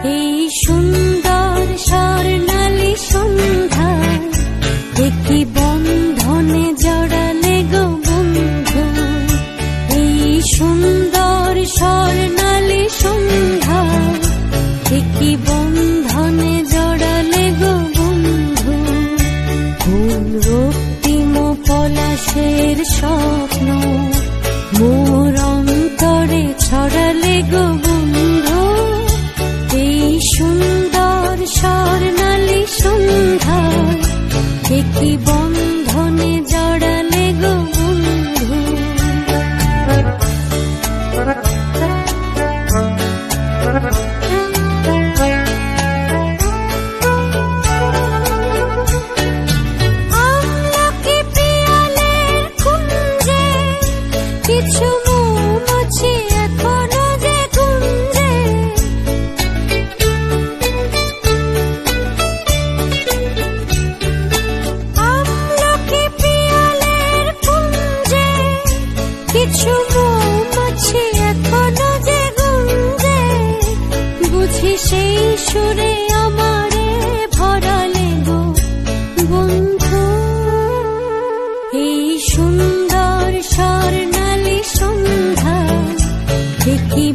এই সুন্দর স্বর্ণালী সন্ধ্যায় একটি বন্ধনে জড়ালে গো বন্ধু। এই সুন্দর স্বর্ণালী সন্ধ্যায় একটি বন্ধনে জড়ালে গো বন্ধু। কোন রক্তিম পলাশের স্বপ্ন মোর অন্তরে ছড়ালে গো বন্ধু। এই সুন্দর স্বর্ণালী সন্ধ্যায় একটি বন্ধনে জড়ালে গো বন্ধু। আমলকি পিয়ালের কুঞ্জে কিছু মৌমাছি এখনো যে গুঞ্জে। আমলকি পিয়ালের কুঞ্জে কিছু মৌমাছি এখনো যে গুঞ্জে। বুঝি সেই সুরে আমারে ভরালে গো বন্ধু। এই সুন্দর স্বর্ণালী সন্ধ্যা দেখি